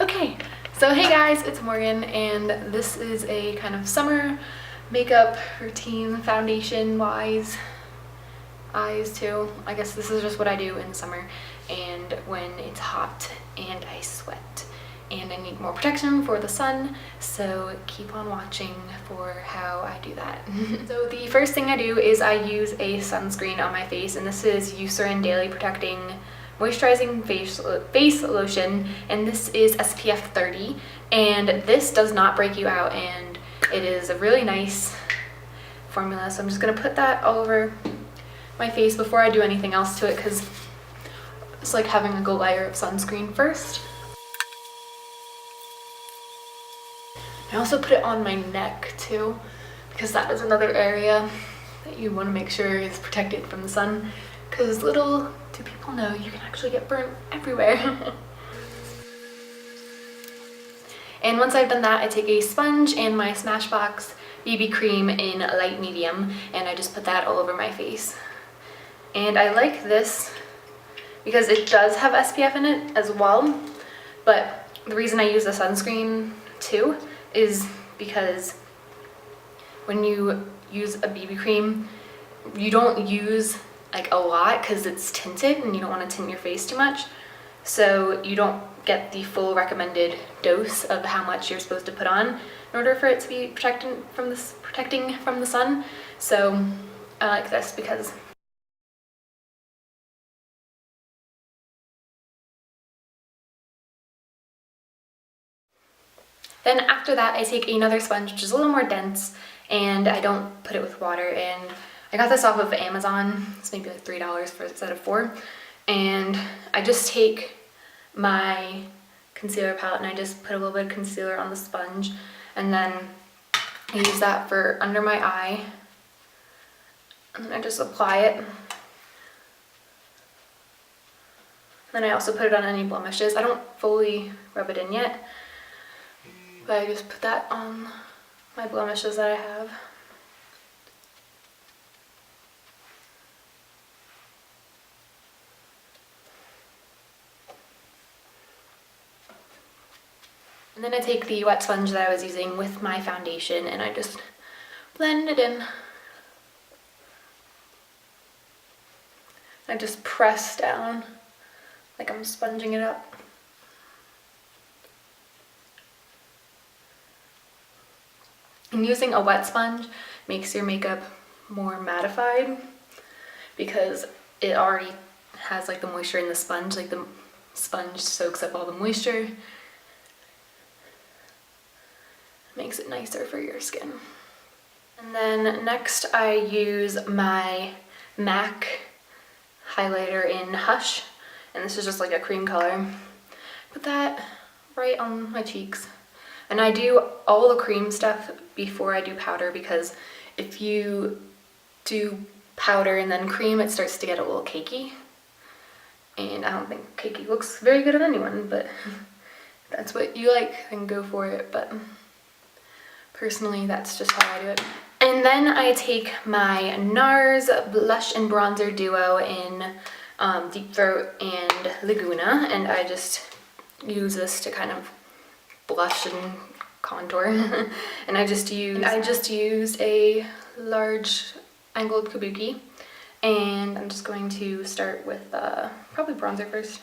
Okay, so hey guys, it's Morgan, and this is a kind of summer makeup routine, foundation wise, eyes too. I guess this is just what I do in summer and when it's hot and I sweat and I need more protection for the sun, so keep on watching for how I do that. So the first thing I do is I use a sunscreen on my face, and this is Eucerin Daily Protecting Moisturizing face lotion, and this is SPF 30, and this does not break you out, and it is a really nice formula. So I'm just gonna put that all over my face before I do anything else to it, because it's like having a good layer of sunscreen first. I also put it on my neck too, because that is another area that you want to make sure is protected from the sun, because little do people know you can actually get burnt everywhere. And once I've done that, I take a sponge and my Smashbox BB cream in light medium, and I just put that all over my face. And I like this because it does have SPF in it as well, but the reason I use the sunscreen too is because when you use a BB cream, you don't use like a lot because it's tinted and you don't want to tint your face too much, so you don't get the full recommended dose of how much you're supposed to put on in order for it to be protecting from the sun. So I like this because then after that I take another sponge which is a little more dense, and I don't put it with water, and I got this off of Amazon. It's maybe like $3 for a set of 4. And I just take my concealer palette and I just put a little bit of concealer on the sponge, and then I use that for under my eye, and then I just apply it. Then I also put it on any blemishes. I don't fully rub it in yet, but I just put that on my blemishes that I have. And then I take the wet sponge that I was using with my foundation and I just blend it in. I just press down like I'm sponging it up. And using a wet sponge makes your makeup more mattified because it already has like the moisture in the sponge, like the sponge soaks up all the moisture. Makes it nicer for your skin. And then next I use my MAC highlighter in Hush, and this is just like a cream color. Put that right on my cheeks. And I do all the cream stuff before I do powder, because if you do powder and then cream, it starts to get a little cakey. And I don't think cakey looks very good on anyone, but if that's what you like, then go for it. But personally, that's just how I do it. And then I take my NARS blush and bronzer duo in Deep Throat and Laguna, and I just use this to kind of blush and contour. And I just used a large angled kabuki, and I'm just going to start with probably bronzer first.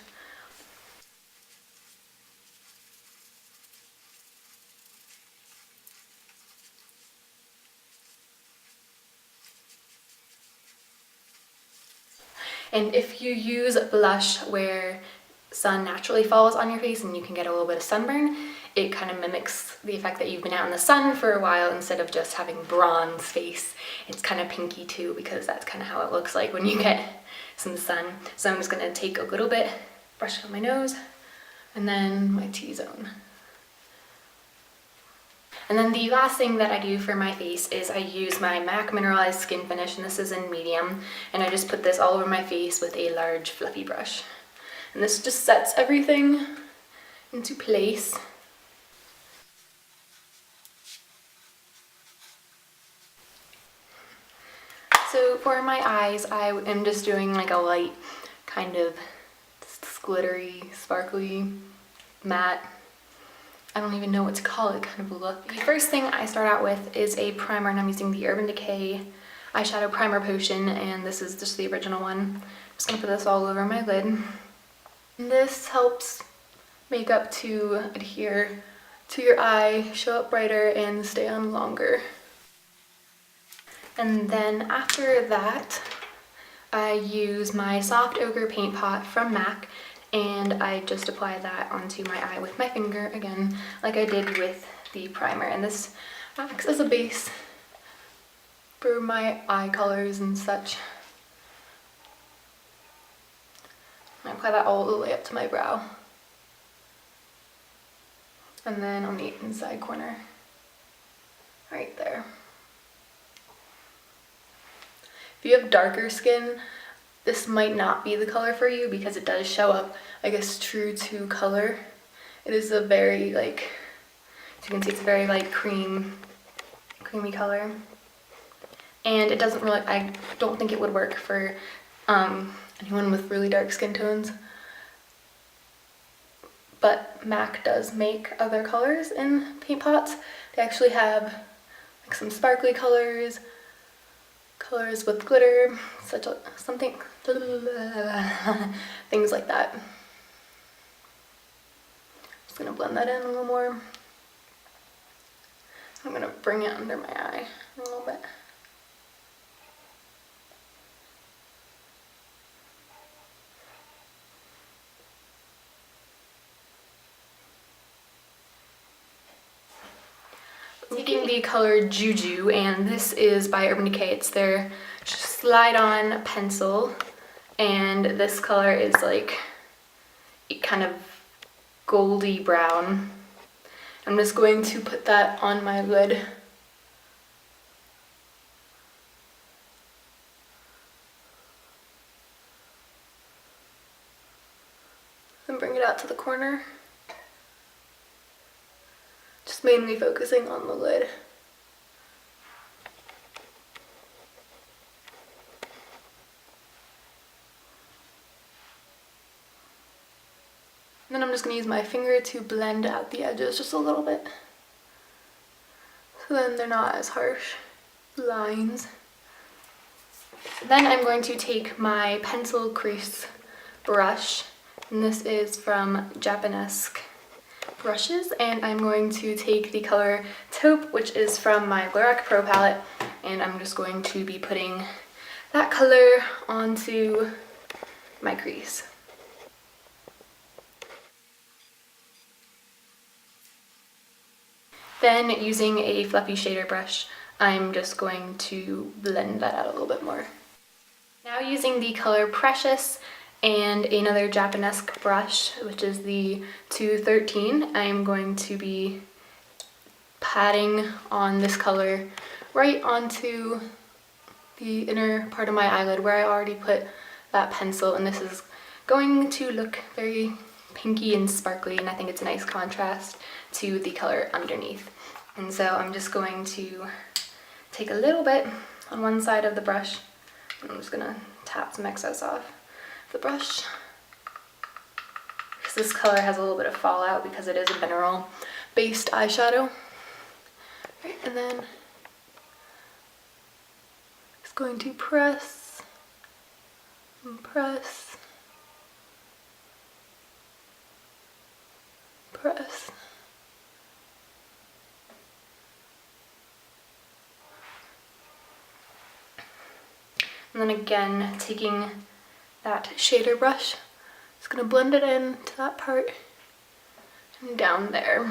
And if you use blush where sun naturally falls on your face and you can get a little bit of sunburn, it kind of mimics the effect that you've been out in the sun for a while. Instead of just having bronze face, it's kind of pinky too, because that's kind of how it looks like when you get some sun. So I'm just going to take a little bit, brush it on my nose, and then my T-zone. And then the last thing that I do for my face is I use my MAC Mineralized Skin Finish, and this is in medium, and I just put this all over my face with a large fluffy brush. And this just sets everything into place. So for my eyes, I am just doing like a light kind of glittery, sparkly, matte I don't even know what to call it, kind of a look. The first thing I start out with is a primer, and I'm using the Urban Decay eyeshadow primer potion, and this is just the original one. I'm just gonna put this all over my lid. And this helps makeup to adhere to your eye, show up brighter, and stay on longer. And then after that, I use my Soft Ochre Paint Pot from MAC, and I just apply that onto my eye with my finger again, like I did with the primer. And this acts as a base for my eye colors and such. I apply that all the way up to my brow. And then on the inside corner, right there. If you have darker skin, this might not be the color for you because it does show up, I guess, true to color. It is a very, like, as you can see, it's a very light creamy color. And it doesn't really, I don't think it would work for anyone with really dark skin tones. But MAC does make other colors in paint pots. They actually have like some sparkly colors, colors with glitter, something, things like that. Just gonna blend that in a little more. I'm gonna bring it under my eye a little bit. Taking the color Juju, and this is by Urban Decay. It's their slide-on pencil, and this color is like kind of goldy brown. I'm just going to put that on my lid. And bring it out to the corner. Just mainly focusing on the lid. And then I'm just going to use my finger to blend out the edges just a little bit. So then they're not as harsh lines. Then I'm going to take my pencil crease brush, and this is from Japanesque brushes, and I'm going to take the color Taupe, which is from my Lorac Pro palette, and I'm just going to be putting that color onto my crease. Then using a fluffy shader brush, I'm just going to blend that out a little bit more. Now using the color Precious and another Japanesque brush, which is the 213, I'm going to be patting on this color right onto the inner part of my eyelid where I already put that pencil, and this is going to look very pinky and sparkly, and I think it's a nice contrast to the color underneath. And so I'm just going to take a little bit on one side of the brush, and I'm just gonna tap some excess off the brush, because this color has a little bit of fallout because it is a mineral based eyeshadow. Right, and then just going to press and press, press. And then again, taking that shader brush, just gonna blend it in to that part and down there.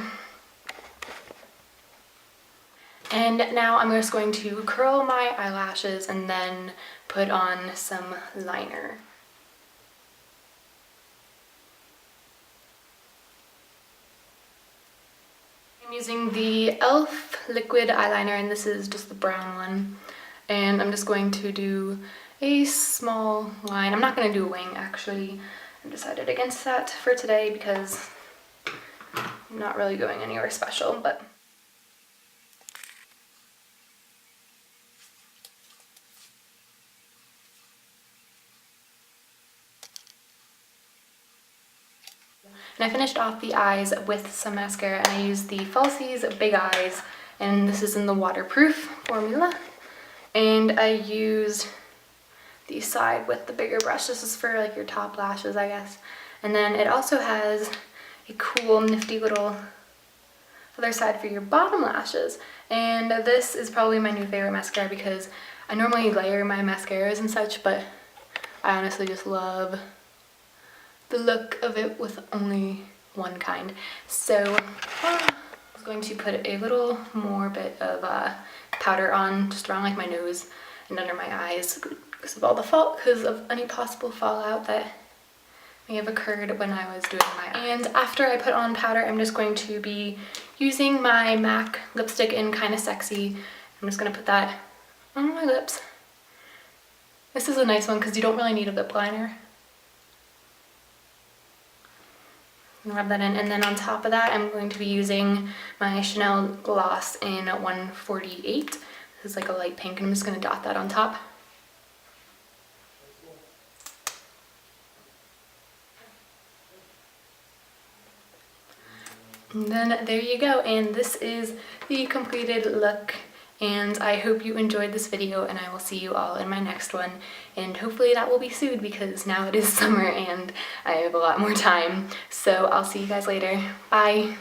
And now I'm just going to curl my eyelashes and then put on some liner. I'm using the e.l.f. liquid eyeliner, and this is just the brown one. And I'm just going to do a small line. I'm not going to do a wing, actually. I decided against that for today because I'm not really going anywhere special, but And I finished off the eyes with some mascara, and I used the Falsies Big Eyes, and this is in the waterproof formula. And I used the side with the bigger brush. This is for like your top lashes, I guess. And then it also has a cool nifty little other side for your bottom lashes. And this is probably my new favorite mascara because I normally layer my mascaras and such, but I honestly just love the look of it with only one kind. So I was going to put a little more bit of powder on just around like my nose and under my eyes because of any possible fallout that may have occurred when I was doing my eye. And after I put on powder, I'm just going to be using my MAC lipstick in Kinda Sexy. I'm just going to put that on my lips. This is a nice one because you don't really need a lip liner. Rub that in, and then on top of that I'm going to be using my Chanel gloss in 148. This is like a light pink, and I'm just going to dot that on top. And then there you go, and this is the completed look. And I hope you enjoyed this video, and I will see you all in my next one. And hopefully that will be soon because now it is summer and I have a lot more time. So I'll see you guys later. Bye!